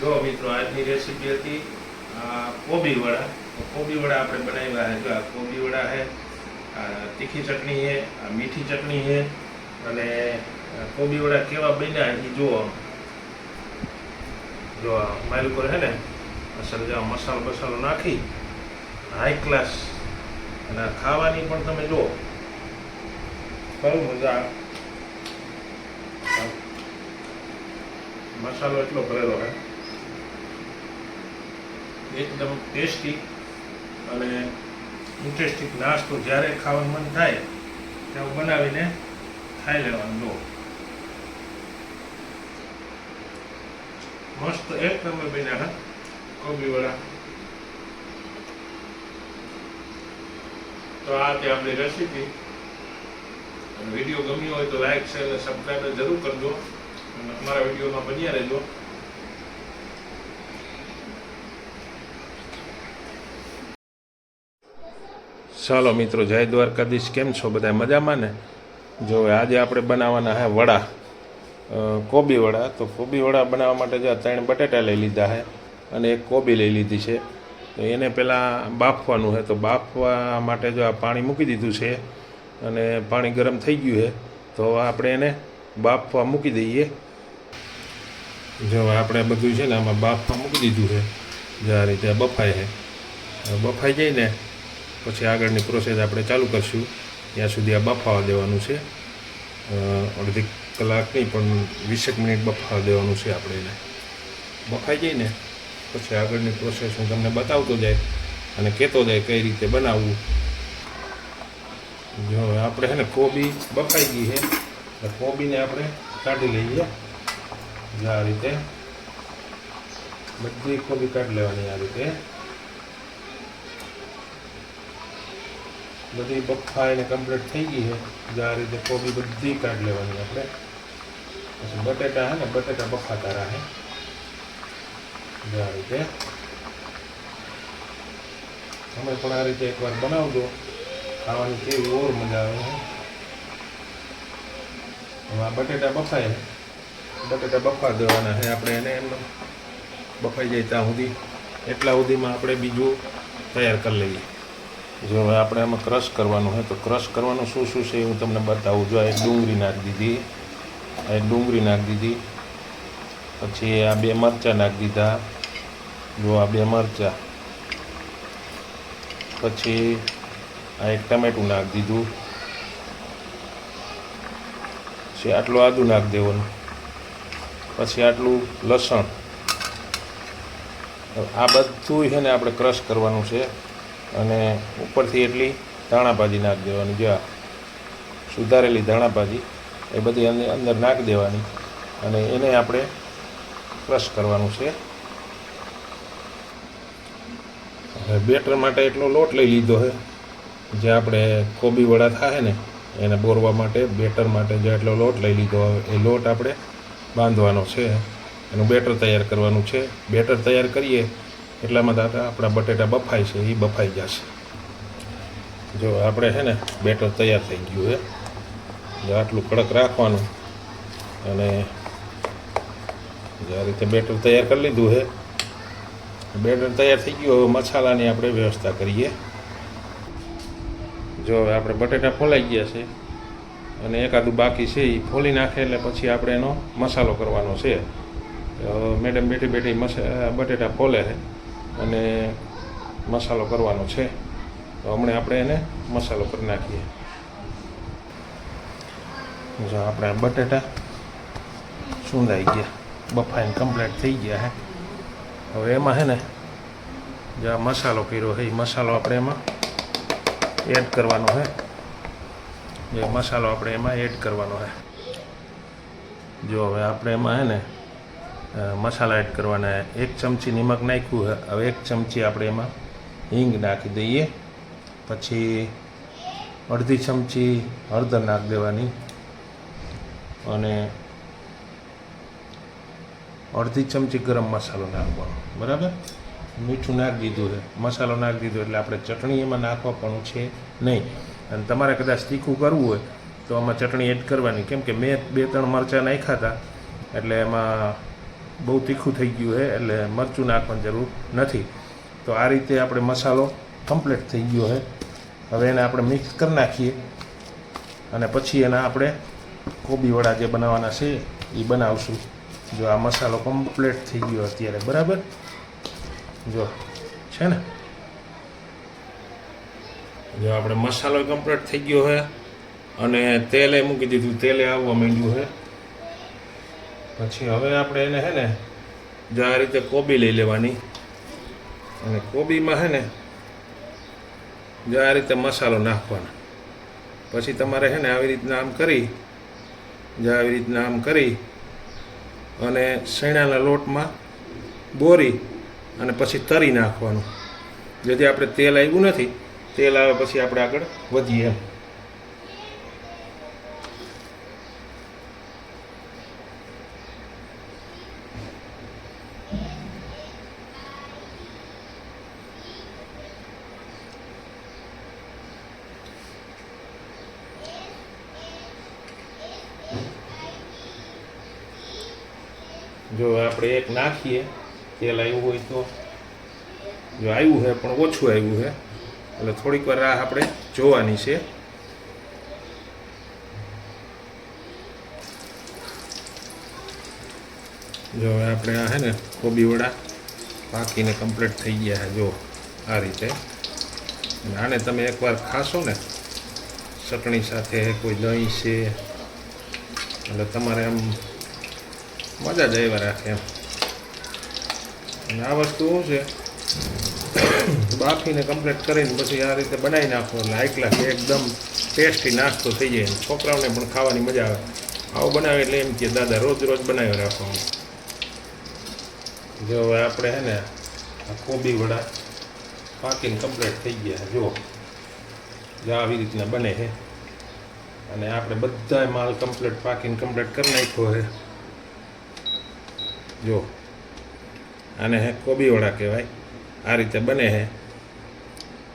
જો મિત્રો આજની રેસીપી હતી કોબી વડા. તો કોબી વડા આપણે બનાવ્યા છે. જો આ કોબી વડા છે, આ તીખી ચટણી છે, આ મીઠી ચટણી છે અને કોબી વડા કેવા બન્યા એ જુઓ. જો મારી ઉપર છે ને અસલ જે મસાલો બસાલો નાખી હાઈ ક્લાસ અને ખાવાની પણ તમે જુઓ બહુ મજા. મસાલો એટલો ભરેલો છે, એકદમ ટેસ્ટી અને ઇન્ટરેસ્ટિંગ નાસ્તો. જ્યારે ખાવાનું મન થાય ત્યારે બનાવીને ખાઈ લેવાનું. લો મસ્ત એક નંબર બન્યા હા કોબી વડા. તો આ તે આપણી રેસીપી. વિડીયો ગમ્યો હોય તો લાઈક શેર અને સબસ્ક્રાઈબ જરૂર કરજો અને અમારા વિડીયોમાં બન્યા રહેજો. ચાલો મિત્રો, જય દ્વારકાધીશ. કેમ છો બધા? મજામાં ને? જો આજે આપણે બનાવવાના છે વડા, કોબી વડા. તો કોબી વડા બનાવવા માટે જો 3 બટેટા લઈ લીધા છે અને 1 કોબી લઈ લીધી છે. તો એને પહેલાં બાફવાનું છે. તો બાફવા માટે જો આ પાણી મૂકી દીધું છે અને પાણી ગરમ થઈ ગયું છે. તો આપણે એને બાફવા મૂકી દઈએ. જો આપણે બધું છે ને આમાં બાફવા મૂકી દીધું છે. જે આ રીતે બફાય છે. બફાઈ જાય ને પછી આગળની પ્રોસેસ આપણે ચાલુ કરશું. ત્યાં સુધી આ બફાવા દેવાનું છે. અડધી કલાક નહીં પણ 20 મિનિટ બફાવા દેવાનું છે આપણે એને. બફાઈ જાય ને પછી આગળની પ્રોસેસ હું તમને બતાવતો જાય અને કહેતો જાય કઈ રીતે બનાવવું. જો આપણે છે ને કોબી બફાઈ ગઈ છે એટલે કોબીને આપણે કાઢી લઈએ. આ રીતે બધી કોબી કાઢી લેવાની. આ રીતે બધી બફાઈને કમ્પ્લીટ થઈ ગઈ છે. આ રીતે કોબી બધી કાઢી લેવાની આપણે. પછી બટેટા છે ને બટેટા બફાતા રહે. આ રીતે તમે પણ આ રીતે એકવાર બનાવજો, ખાવાની કેવી ઓર મજા આવે છે. હવે આ બટેટા બફાય, બટેટા બફા દેવાના છે આપણે. એને એમ બફાઈ જાય ત્યાં સુધી, એટલા સુધીમાં આપણે બીજું તૈયાર કરી લઈએ. જો હવે આપણે આમાં ક્રશ કરવાનું છે. તો ક્રશ કરવાનું શું શું છે હું તમને બતાવું. જો એક ડુંગળી નાખી દીધી, એક ડુંગળી નાખી દીધી. પછી આ 2 મરચાં નાખી દીધા. જો આ 2 મરચાં. પછી આ એક ટમેટું નાખી દીધું. પછી આટલું આદું નાખી દેવાનું. પછી આટલું લસણ. આ બધું છે ને આપણે ક્રશ કરવાનું છે અને ઉપરથી એટલી ધાણાભાજી નાખી દેવાની. જો આ સુધારેલી ધાણાભાજી એ બધી અંદર નાખી દેવાની અને એને આપણે ક્રશ કરવાનું છે. બેટર માટે એટલો લોટ લઈ લીધો છે. જે આપણે કોબી વડા થાય ને એને બોરવા માટે, બેટર માટે જે એટલો લોટ લઈ લીધો એ લોટ આપણે બાંધવાનો છે. એનું બેટર તૈયાર કરવાનું છે. બેટર તૈયાર કરીએ એટલામાં તો આપણા બટેટા બફાય છે એ બફાઈ જશે. જો આપણે છે ને બેટર તૈયાર થઈ ગયું છે. જો આટલું કડક રાખવાનું અને જે આ રીતે બેટર તૈયાર કરી લીધું છે. બેટર તૈયાર થઈ ગયું. હવે મસાલાની આપણે વ્યવસ્થા કરીએ. જો હવે આપણે બટેટા ફોલાઈ ગયા છે અને એકાદું બાકી છે એ ફોલી નાખે એટલે પછી આપણે એનો મસાલો કરવાનો છે. મેડમ બેઠી બેઠી બટેટા ફોલે છે અને મસાલો કરવાનો છે. તો હમણાં આપણે એને મસાલો કરી નાખીએ. જો આપણે બટેટા સુંધાઈ ગયા, બફાઈને કમ્પ્લીટ થઈ ગયા છે. હવે એમાં છે ને જે આ મસાલો કર્યો છે એ મસાલો આપણે એમાં એડ કરવાનો છે. જે મસાલો આપણે એમાં એડ કરવાનો છે. જો હવે આપણે એમાં છે ને મસાલા એડ કરવાના. 1 ચમચી નિમક નાખ્યું છે. હવે 1 ચમચી આપણે એમાં હિંગ નાખી દઈએ. પછી અડધી ચમચી હળદર નાખી દેવાની અને અડધી ચમચી ગરમ મસાલો નાખવાનો. બરાબર, મીઠું નાખી દીધું છે, મસાલો નાખી દીધો એટલે આપણે ચટણી એમાં નાખવા પણ છે નહીં. અને તમારે કદાચ તીખું કરવું હોય તો આમાં ચટણી એડ કરવાની. કેમ કે મેં 2-3 મરચાં નાખ્યા હતા એટલે એમાં બહુ તીખું થઈ ગયું છે એટલે મરચું નાખવાની જરૂર નથી. તો આ રીતે આપણે મસાલો કમ્પ્લીટ થઈ ગયો છે. હવે એને આપણે મિક્સ કરી નાખીએ અને પછી એના આપણે કોબી વડા જે બનાવવાના છે એ બનાવશું. જો આ મસાલો કમ્પ્લીટ થઈ ગયો અત્યારે, બરાબર. જો છે ને, જો આપણે મસાલો કમ્પ્લીટ થઈ ગયો છે અને તેલે મૂકી દીધું, તેલે આવવા માંડ્યું છે. પછી હવે આપણે એને છે ને જો આ રીતે કોબી લઈ લેવાની અને કોબીમાં છે ને જો આ રીતે મસાલો નાખવાનો. પછી તમારે છે ને આવી રીતના આમ કરી, જો આવી રીતના આમ કરી અને શેણાના લોટમાં બોરી અને પછી તરી નાખવાનું. જેથી આપણે તેલ આવ્યું નથી, તેલ આવે પછી આપણે આગળ વધીએ એમ. જો આપણે એક નાખીએ, તેલ આવ્યું હોય તો. જો આવ્યું છે પણ ઓછું આવ્યું છે એટલે થોડીક વાર રાહ આપણે જોવાની છે. જો હવે આપણે આ છે ને કોબી વડા પાકીને કમ્પ્લીટ થઈ ગયા છે. જો આ રીતે આને તમે એકવાર ખાશો ને ચટણી સાથે, કોઈ દહીં છે, એટલે તમારે આમ મજા જ આવ્યા રાખે એમ. અને આ વસ્તુ શું છે, બાફીને કમ્પ્લીટ કરીને પછી આ રીતે બનાવી નાખો એટલે હાઈ ક્લાસ એકદમ ટેસ્ટી નાસ્તો થઈ જાય. છોકરાઓને પણ ખાવાની મજા આવે. આવું બનાવે એટલે એમ કે દાદા રોજ રોજ બનાવી રાખવાનું. જો હવે આપણે છે ને આ કોબી વડા પાકીને કમ્પ્લીટ થઈ ગયા. જો આવી રીતના બને છે અને આપણે બધા માલ કમ્પ્લીટ પાકીને કમ્પ્લીટ કરી નાખ્યો છે. જો આને હે કોબી વડા કહેવાય. આ રીતે બને છે.